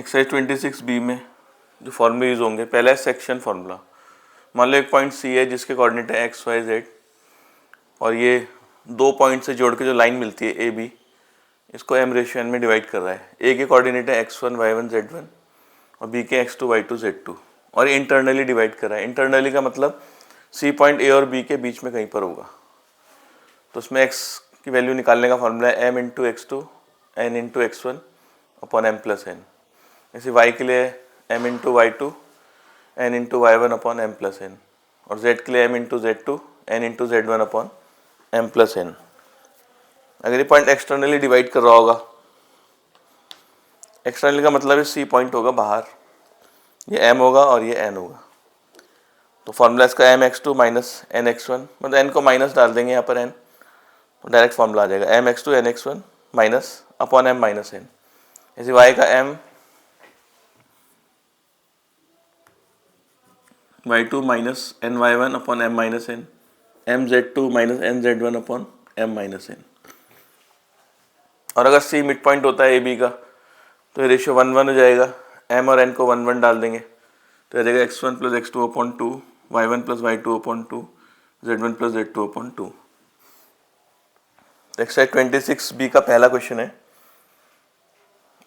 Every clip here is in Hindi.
एक्सरसाइज 26B में जो फॉर्मूले यूज होंगे, पहला है सेक्शन फार्मूला। मान लो एक पॉइंट सी है जिसके कोऑर्डिनेट है एक्स वाई जेड, और ये दो पॉइंट से जोड़ के जो लाइन मिलती है ए बी, इसको एम रेशियो एन में डिवाइड कर रहा है। ए के कोऑर्डिनेट है x1 y1 z1 और बी के x2 y2 z2, और ये इंटरनली डिवाइड कर रहा है। इंटरनली का मतलब सी पॉइंट ए और बी के बीच में कहीं पर होगा। तो उसमें x की वैल्यू निकालने का फॉर्मूला है m into x2 n into x1 upon m plus n। ऐसे y के लिए m into y2 n into y1 upon m plus n, और z के लिए m into z2 n into z1 upon m plus n। अगर ये पॉइंट एक्सटर्नली डिवाइड कर रहा होगा, एक्सटर्नली का मतलब है सी पॉइंट होगा बाहर, ये m होगा और ये n होगा। तो फॉर्मूला इसका m x2 minus n x1, मतलब n को माइनस डाल देंगे यहाँ पर n, तो डायरेक्ट फॉर्मूला आ जाएगा m x2 n x1 minus upon m minus n। ऐसे y का m y2 minus n y1 upon m minus n, m z2 minus n z1 upon m minus n। और अगर c मिड पॉइंट होता है ए बी का, तो ये रेशियो 1:1 हो जाएगा। m और n को 1:1 डाल देंगे तो आ जाएगा x1 plus x2 upon 2, y1 plus y2 upon 2, z1 plus z2 upon 2। Exercise 26B का पहला क्वेश्चन है।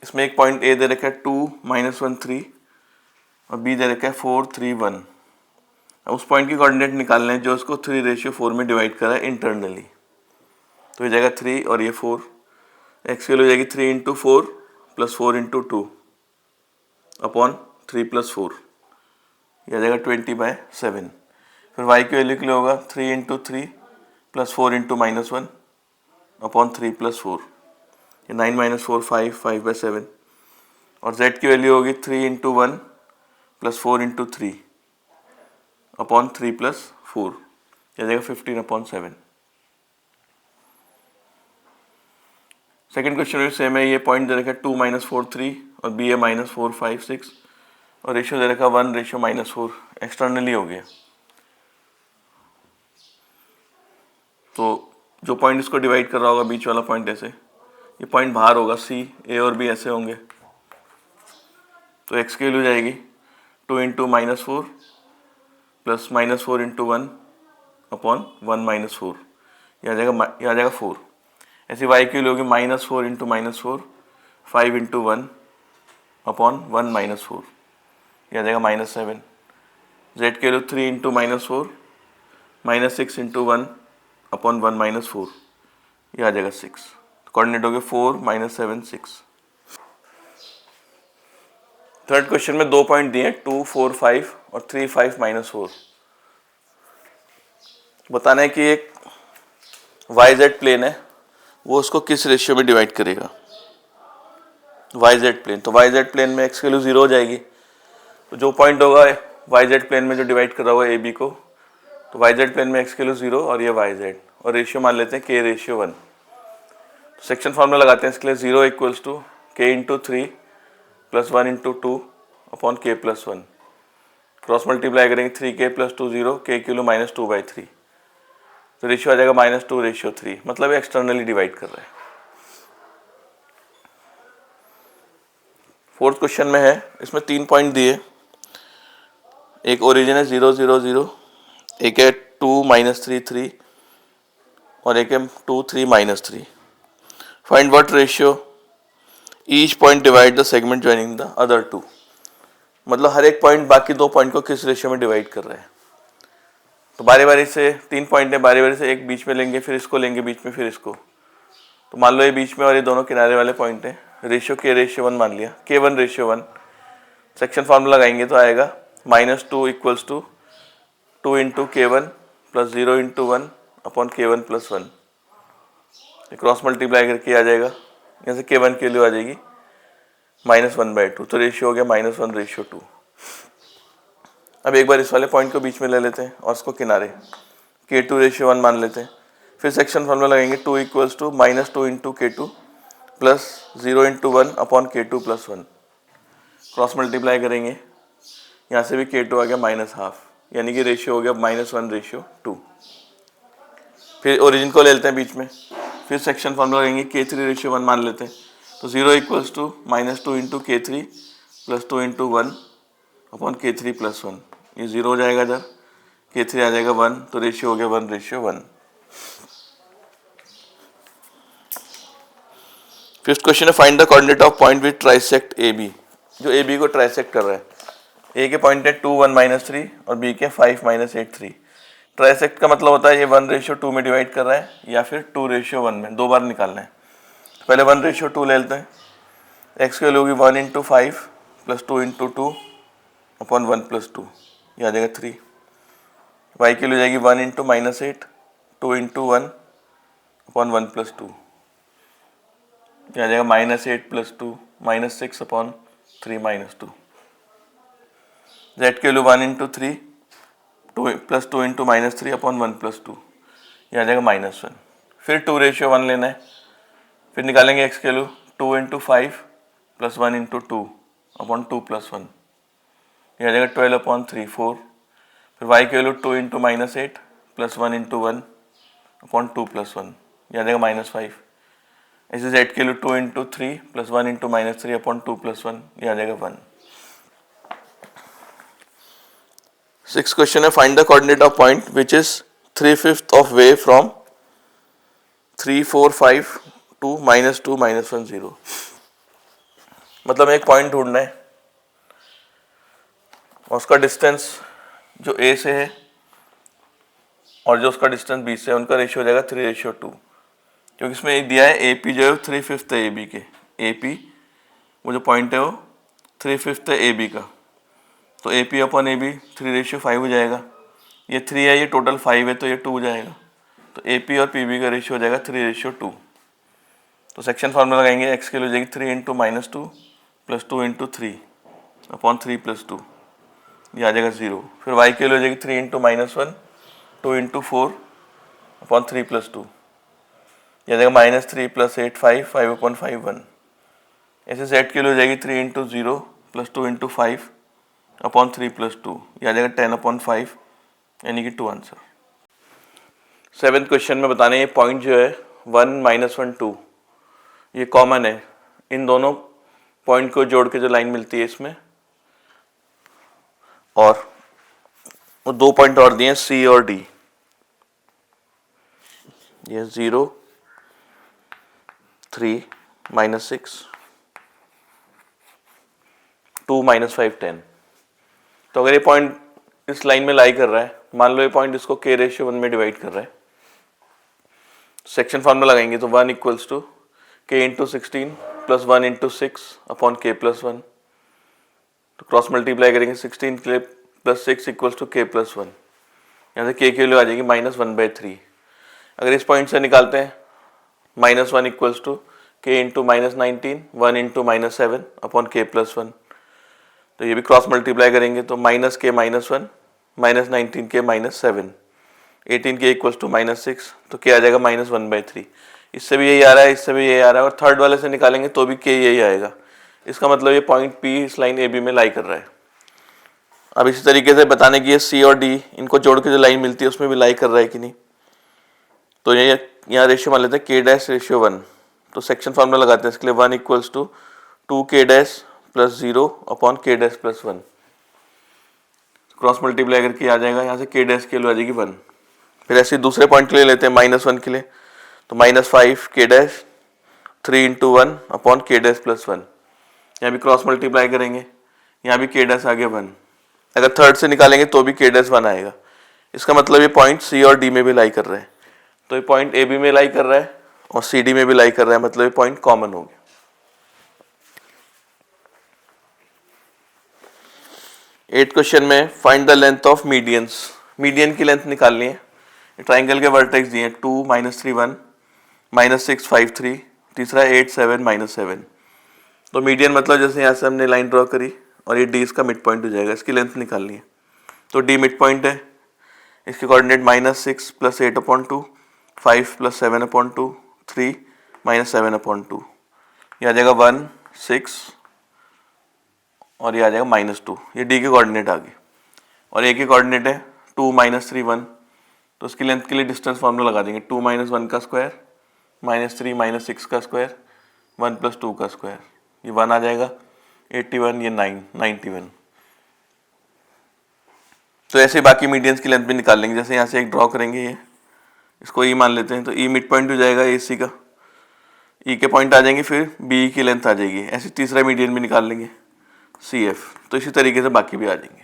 इसमें एक पॉइंट ए दे रखा है 2 -1 3 और बी दे रखा है 4 3 1। अब उस पॉइंट की कोऑर्डिनेट निकालने हैं जो उसको 3:4 में डिवाइड करा है इंटरनली। तो ये जाएगा 3 और ये 4, एक्स की वैल्यू हो जाएगी 3 into 4 plus 4 into 2 upon 3 plus 4, यह आ जाएगा 20/7। फिर y की वैल्यू के लिए होगा 3 into 3 plus 4 into -1 upon 3 plus 4, ये 9 माइनस 4 5, 5/7। और z की वैल्यू होगी 3 into 1 plus 4 into 3 upon 3 plus 4, यह जाएगा 15/7। सेकेंड क्वेश्चन में सेम है। ये पॉइंट दे रखा है 2 -4 3 और बी है -4 5 6 और रेशियो दे रखा 1:-4, एक्सटर्नली हो गया। तो जो पॉइंट इसको डिवाइड कर रहा होगा, बीच वाला पॉइंट ऐसे, ये पॉइंट बाहर होगा, सी ए और बी ऐसे होंगे। तो एक्स की वैल्यू हो जाएगी 2 इंटू -4 प्लस -4 इंटू 1 अपॉन 1 - 4, यह आ जाएगा 4। ऐसी y की वैल्यू होगी -4 इंटू -4 5 इंटू 1 अपॉन 1 - 4, यह आ जाएगा -7। z की वैल्यू 3 इंटू -4 -6 इंटू 1 अपॉन 1 - 4, यह आ जाएगा 6। कोऑर्डिनेट हो गए 4 - 7 6। थर्ड क्वेश्चन में दो पॉइंट दिए 2 4 5 और 3 5 -4। बताना है कि एक YZ प्लेन है, वो उसको किस रेशियो में डिवाइड करेगा। YZ प्लेन, तो YZ प्लेन में x की वैल्यू 0 हो जाएगी। तो जो पॉइंट होगा YZ प्लेन में जो डिवाइड कर रहा होगा AB को, तो YZ प्लेन में x की वैल्यू 0 और ये YZ, और रेशियो मान लेते हैं k:1। तो सेक्शन फार्मूला लगाते हैं इसके लिए, 0 equals to k into 3 plus 1 into 2 upon k plus 1। Cross multiply करेंगे 3k प्लस 2 0, k की वैल्यू -2/3, तो रेशियो आ जाएगा -2:3, मतलब एक्सटर्नली डिवाइड कर रहा है। फोर्थ क्वेश्चन में है, इसमें 3 पॉइंट दिए, एक ओरिजिन है 0 0 0, एक है 2 -3 3 और एक है 2 3 -3। Find what ratio each point divide the segment joining the other two. मतलब हर एक पॉइंट बाकी दो पॉइंट को किस रेशियो में डिवाइड कर रहा है। तो बारी बारी से 3 पॉइंट है, बारी बारी से एक बीच में लेंगे, फिर इसको लेंगे बीच में, फिर इसको। तो मान लो ये बीच में और ये दोनों किनारे वाले पॉइंट है, रेशियो k:1 मान लिया, k1:1। सेक्शन फार्मूला लगाएंगे तो आएगा -2 equals to 2 into k1 plus 0 into 1 upon k1 plus 1। Cross multiply करके आ जाएगा, यहाँ से k1 की वैल्यू आ जाएगी -1/2, तो रेशियो हो गया -1:2। अब एक बार इस वाले पॉइंट को बीच में ले लेते हैं और उसको किनारे, k2:1 मान लेते हैं। फिर सेक्शन फार्मूला लगाएंगे 2 equals to -2 into k2 plus 0 into 1 upon k2 plus 1। Cross multiply करेंगे, यहाँ से भी k2 आ गया -1/2, यानी कि रेशियो हो गया -1:2। फिर ओरिजिन को ले लेते हैं बीच में, फिर सेक्शन फार्मूला लगाएंगे k3:1 मान लेते हैं। तो 0 equals to -2 into k3 plus 2 into 1 upon K3 plus 1, ये 0 हो जाएगा इधर, K3 आ जाएगा 1, तो रेशियो हो गया 1:1। फिफ्थ क्वेश्चन है find the coordinate of point which trisect A B, जो ए बी को ट्राइसेक्ट कर रहा है। ए के पॉइंट है 2 1 -3 और बी के 5 -8 3। ट्राइसेक्ट का मतलब होता है ये 1:2 में डिवाइड कर रहा है या फिर 2:1 में, दो बार निकालना है। पहले 1:2 ले लेते हैं। एक्स की वैल्यू होगी 1 into 5 plus 2 into 2 upon 1 plus 2, ये आ जाएगा 3। वाई की वैल्यू जाएगी 1 इंटू -8 2 इंटू 1 अपॉन 1 प्लस 2, ये आ जाएगा -8 प्लस 2 -6 अपॉन 3 -2। जेड की value 1 into 3 2 plus 2 into -3 upon 1 plus 2, ये आ जाएगा -1। फिर 2:1 लेना है, फिर निकालेंगे एक्स की value 2 into 5 plus 1 into 2 upon 2 plus 1, ये आ जाएगा 12 अपॉन 3 4। फिर वाई की value 2 into -8 plus 1 into 1 upon 2 plus 1, ये आ जाएगा -5। ऐसे जेड की value 2 into 3 plus 1 into -3 upon 2 plus 1, ये आ जाएगा 1। सिक्स क्वेश्चन है find the coordinate of point which is 3/5 of way from 3 4 5 to -2 -1 0। मतलब एक पॉइंट ढूंढना है और उसका डिस्टेंस जो ए से है और जो उसका डिस्टेंस बी से है उनका रेशियो हो जाएगा 3:2, क्योंकि इसमें एक दिया है ए पी जो है 3/5 है ए बी के। ए पी वो जो पॉइंट है वो 3/5 है ए बी का, तो A P upon A B 3:5 हो जाएगा। ये 3 है, ये टोटल 5 है, तो ये 2 हो जाएगा। तो ए पी और पी बी का रेशियो हो जाएगा 3:2। तो सेक्शन फार्मूला लगाएंगे, एक्स के लिए हो जाएगी 3 into -2 plus 2 into 3 upon 3 plus 2, ये आ जाएगा 0। फिर वाई के लिए हो जाएगी 3 इंटू -1 2 इंटू 4 अपॉन 3 प्लस 2, ये आ जाएगा -3 प्लस 8 5 5 अपॉन 5 1। ऐसे जेड के लिए हो जाएगी 3 into 0 plus 2 into 5 upon 3 plus 2, ये आ जाएगा 10 अपॉन 5, यानी कि 2 आंसर। सेवेंथ क्वेश्चन में बताने ये पॉइंट जो है 1 -1 2 ये कॉमन है। इन दोनों पॉइंट को जोड़ के जो लाइन मिलती है इसमें, और वो दो पॉइंट और दिए हैं सी और डी। ये 0 3 -6 2 -5 10। तो अगर ये पॉइंट इस लाइन में लाई कर रहा है, मान लो ये पॉइंट इसको K:1 में डिवाइड कर रहा है, सेक्शन फॉर्मूला लगाएंगे तो 1 equals to K into 16 plus 1 into 6 upon K plus 1। तो क्रॉस मल्टीप्लाई करेंगे 16 के लिए plus 6 equals to K plus 1, यहाँ से K की वैल्यू आ जाएगी -1/3। अगर इस पॉइंट से निकालते हैं -1 equals to K into -19 1 into -7 upon K plus 1। तो ये भी क्रॉस मल्टीप्लाई करेंगे तो -K -1 -19 K -7 18 K equals to -6, तो K आ जाएगा -1/3। इससे भी यही आ रहा है, इससे भी यही आ रहा है, और थर्ड वाले से निकालेंगे तो भी K यही आएगा। इसका मतलब ये पॉइंट P इस लाइन AB में लाई कर रहा है। अब इसी तरीके से बताने की ये C और D इनको जोड़ के जो लाइन मिलती है उसमें भी लाई कर रहा है कि नहीं। तो ये यहाँ रेशियो मान लेते हैं K':1। तो सेक्शन फार्मूला लगाते हैं इसके लिए 1 equals to 2K' plus 0 upon K' plus 1। Cross multiply करके आ जाएगा, यहाँ से K' की वैल्यू आ जाएगी 1। फिर ऐसे दूसरे पॉइंट के लिए लेते हैं -1 के लिए, तो -5 K' 3 into 1 upon K' plus 1। यहाँ भी क्रॉस मल्टीप्लाई करेंगे, यहाँ भी K' आ गया 1। अगर थर्ड से निकालेंगे तो भी K' 1 आएगा। इसका मतलब ये पॉइंट C और D में भी लाई कर रहे हैं। तो ये पॉइंट AB में लाई कर रहा है और CD में भी लाई कर रहा है, मतलब ये पॉइंट कॉमन हो गया। एट क्वेश्चन में find the length of medians, median की लेंथ निकालनी है। ट्राइंगल के वर्टेक्स दिए हैं 2 -3 1 -6 5 3, तीसरा 8 7 -7। तो मीडियन मतलब जैसे यहाँ से हमने लाइन ड्रॉ करी और ये D इसका मिड पॉइंट हो जाएगा, इसकी लेंथ निकालनी है। तो D मिड पॉइंट है, इसके coordinate -6 plus 8 upon 2 5 plus 7 upon 2 3 -7 upon 2, ये आ जाएगा 1 6 और ये आ जाएगा -2। ये D के कोऑर्डिनेट आ गए और A के कोऑर्डिनेट है 2 -3 1। तो उसकी लेंथ के लिए डिस्टेंस फार्मूला लगा देंगे 2 - 1 का स्क्वायर -3 -6 का स्क्वायर 1 + 2 का स्क्वायर, ये 1 आ जाएगा 81, ये 9, 91। तो ऐसे बाकी मीडियंस की लेंथ भी निकाल लेंगे। जैसे यहाँ से एक ड्रॉ करेंगे, ये इसको ई मान लेते हैं, तो ई मिड पॉइंट हो जाएगा ए सी का, ई के पॉइंट आ जाएंगे, फिर बी की लेंथ आ जाएगी। ऐसे तीसरा मीडियन भी निकाल लेंगे सी एफ। तो इसी तरीके से बाकी भी आ जाएंगे।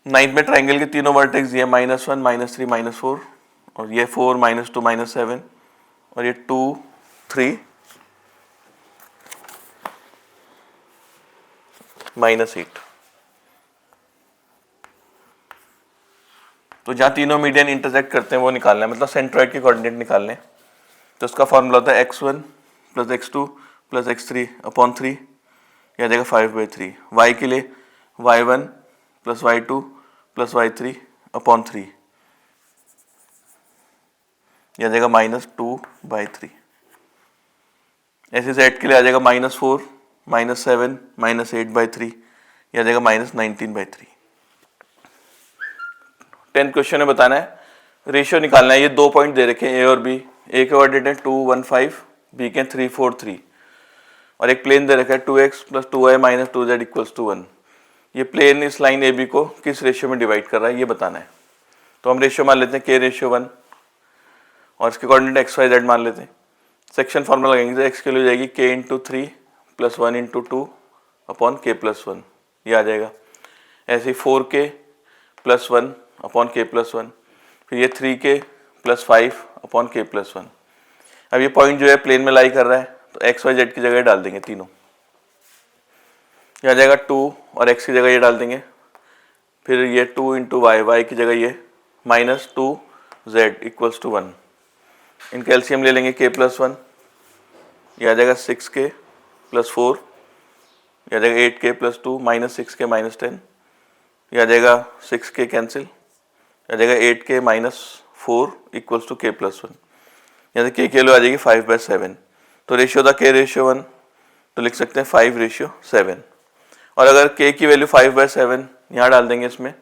9th में ट्राइंगल के तीनों वर्टेक्स दिए, -1, -3, -4, और ये 4, -2, -7, और ये 2, 3, -8। तो जहाँ तीनों मीडियन इंटरसेक्ट करते हैं वो निकालना है, मतलब सेंट्रॉइड के कोऑर्डिनेट निकालने हैं। तो उसका फॉर्मूला होता है x1 + x2 + x3 अपॉन 3, यह आ जाएगा 5/3। y के लिए y1 + y2 + y3 अपॉन 3, यह आ जाएगा -2/3। ऐसे z के लिए आ जाएगा -4, -7, -8/3, यह आ जाएगा -19/3। 10th क्वेश्चन में बताना है, रेशियो निकालना है। ये 2 पॉइंट दे रखे हैं ए और बी, ए के कोऑर्डिनेट है 2, 1, 5, बी के 3, 4, 3, और एक प्लेन दे रखा है 2x + 2y - 2z = 1। ये प्लेन इस लाइन ए बी को किस रेशियो में डिवाइड कर रहा है ये बताना है। तो हम रेशियो मान लेते हैं k/1, और इसके कोऑर्डिनेट x, y, z मान लेते हैं। सेक्शन फॉर्मूला लगाएंगे, तो x के लिए हो जाएगी k × 3 + 1 × 2 अपॉन k + 1, ये आ जाएगा। ऐसे ही 4k + 1 अपॉन k + 1, फिर ये 3k + 5 अपॉन k + 1। अब ये पॉइंट जो है प्लेन में लाई कर रहा है, तो x, y, z की जगह डाल देंगे तीनों, ये आ जाएगा 2, और x की जगह ये डाल देंगे, फिर ये 2 × y, y की जगह ये -2z = 1। इनका एलसीएम ले लेंगे k + 1, ये आ जाएगा 6k + 4, ये आ जाएगा 8k + 2 -6k -10, ये आ जाएगा 6k कैंसिल, आ जाएगा 8k - 4 = k + 1। यहाँ से k की वैल्यू आ जाएगी 5/7। तो रेशियो था k/1, तो लिख सकते हैं 5/7। और अगर k की वैल्यू 5/7 यहाँ डाल देंगे इसमें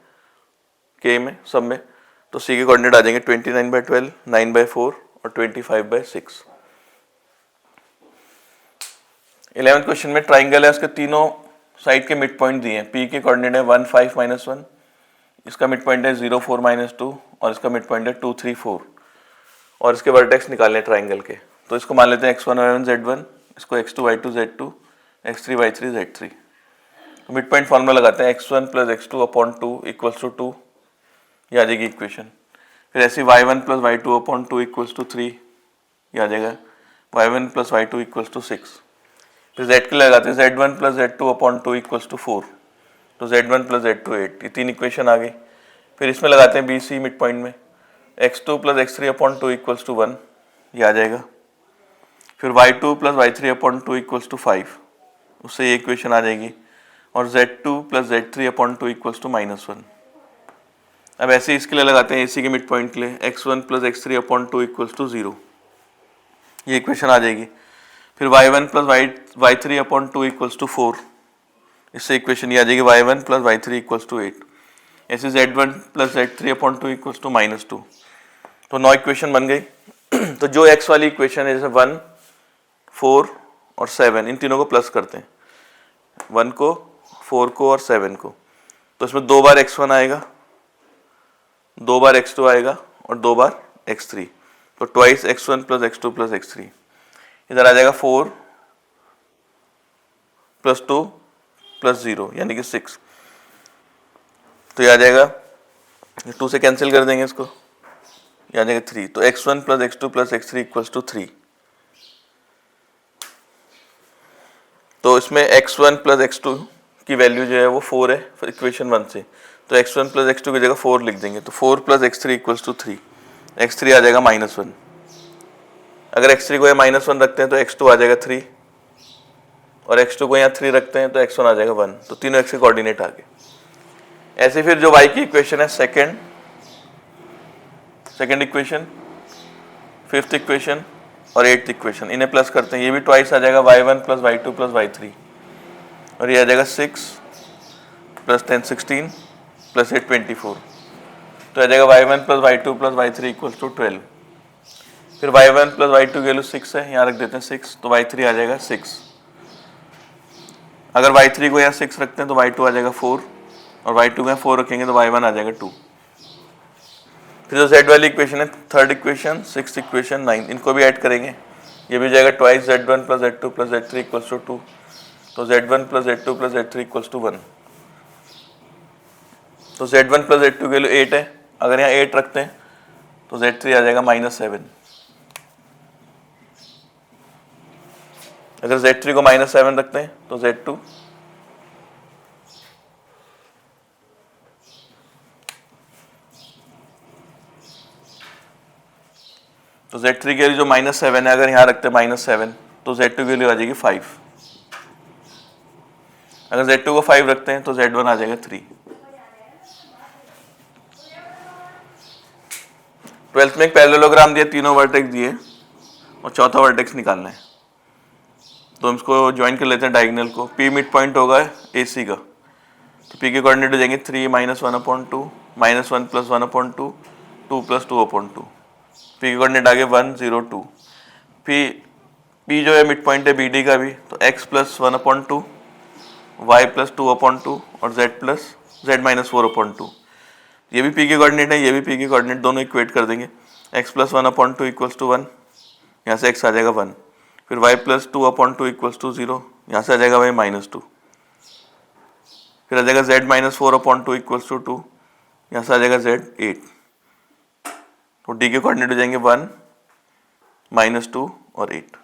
k में सब में, तो c के कोऑर्डिनेट आ जाएंगे 29/12, 9/4 और 25/6। 11th क्वेश्चन में ट्राइंगल है, उसके तीनों साइड के मिड पॉइंट दिए हैं। p के कोऑर्डिनेट है 1, 5, -1, इसका मिड पॉइंट है 0, 4, -2, और इसका मिड पॉइंट है 2, 3, 4, और इसके वर्टेक्स निकालने हैं ट्राइंगल के। तो इसको मान लेते हैं x1, y1, z1, इसको x2, y2, z2, x3, y3, z3। तो मिड पॉइंट फॉर्मूला लगाते हैं, x1 + x2 अपॉन 2 = 2, ये आ जाएगी इक्वेशन। फिर ऐसे y1 + y2 अपॉन 2 = 3, ये आ जाएगा y1 + y2 = 6। फिर z के लगाते हैं, z1 + z2 अपॉन 2 = 4, तो z1 + z2 8, ये 3 इक्वेशन आ गई। फिर इसमें लगाते हैं BC मिड पॉइंट में, x2 + x3 अपॉन 2 = 1, ये आ जाएगा। फिर y2 + y3 अपॉन 2 = 5, उससे ये इक्वेशन आ जाएगी। और z2 + z3 अपॉन 2 = -1। अब ऐसे इसके लिए लगाते हैं AC के मिड पॉइंट के लिए, x1 + x3 अपॉन 2 = 0, ये इक्वेशन आ जाएगी। फिर y1 + y3 अपॉन 2 = 4, इससे इक्वेशन ये आ जाएगी y1 + y3 = 8। ऐसे z1 + z3 अपॉन 2 = -2। तो 9 इक्वेशन बन गई। तो जो x वाली इक्वेशन है, जैसे 1, 4 और 7, इन तीनों को प्लस करते हैं, 1 को, 4 को और 7 को। तो इसमें 2 बार x1 आएगा, 2 बार x2 आएगा और 2 बार x3। तो ट्वाइस x1 + x2 + x3। इधर आ जाएगा 4 + 2 + 0, यानी कि 6। तो ये आ जाएगा, 2 से कैंसिल कर देंगे इसको, ये आ जाएगा 3। तो x1 + x2 + x3 = 3। तो इसमें x1 + x2 की वैल्यू जो है वो 4 है इक्वेशन 1 से, तो x1 + x2 की जगह 4 लिख देंगे। तो 4 + x3 = 3, x3 आ जाएगा -1। अगर x3 को यहाँ -1 रखते हैं तो x2 आ जाएगा 3, और x2 को यहाँ 3 रखते हैं तो x1 आ जाएगा 1। तो तीनों x के कोऑर्डिनेट आ गए। ऐसे फिर जो y की इक्वेशन है, सेकंड इक्वेशन, 5th इक्वेशन और 8th इक्वेशन, इन्हें प्लस करते हैं। ये भी ट्वाइस आ जाएगा y1 + y2 + y3, और ये आ जाएगा 6 + 10 16 + 8 24। तो आ जाएगा y1 + y2 + y3 = 12। फिर y1 प्लस y2 की वैल्यू 6 है, यहाँ रख देते हैं 6, तो y3 आ जाएगा 6। अगर y3 को यहाँ 6 रखते हैं तो y2 आ जाएगा 4, और y2 को यहाँ 4 रखेंगे तो y1 आ जाएगा 2। फिर जो z वाली इक्वेशन है, थर्ड इक्वेशन, सिक्स्थ इक्वेशन, 9, इनको भी ऐड करेंगे। ये भी जाएगा twice z1 plus z2 plus z3 equals to 2, तो z1 plus z2 plus z3 equals to 1। तो z1 प्लस z2 की वैल्यू 8 है, अगर यहाँ 8 रखते हैं तो z3 आ जाएगा -7। अगर z3 को -7 रखते हैं तो z2 तो z3 की वैल्यू जो -7 है, अगर यहाँ रखते हैं -7 तो z2 की वैल्यू आ जाएगी 5। अगर z2 को 5 रखते हैं तो z1 आ जाएगा 3। 12th में एक पैरेललोग्राम दिया, तीनों वर्टेक्स दिए और चौथा वर्टेक्स निकालना है, तो हम इसको ज्वाइन कर लेते हैं डायगोनल को। P मिड पॉइंट होगा AC का, तो P के कोऑर्डिनेट हो जाएंगे 3 - 1/2 -1 + 1/2 2 + 2/2। P के कोऑर्डिनेट आगे 1 0 2। P जो है मिड पॉइंट है BD का भी, तो x + 1/2 y + 2/2 और z - 4/2। ये भी P के कोऑर्डिनेट है, ये भी P के कोऑर्डिनेट, दोनों इक्वेट कर देंगे। x + 1/2 = 1, यहाँ से x आ जाएगा 1। फिर y + 2/2 = 0, यहाँ से आ जाएगा y -2। फिर आ जाएगा z - 4/2 = 2, यहाँ से आ जाएगा z 8। तो D के कोऑर्डिनेट हो जाएंगे 1 -2 और 8।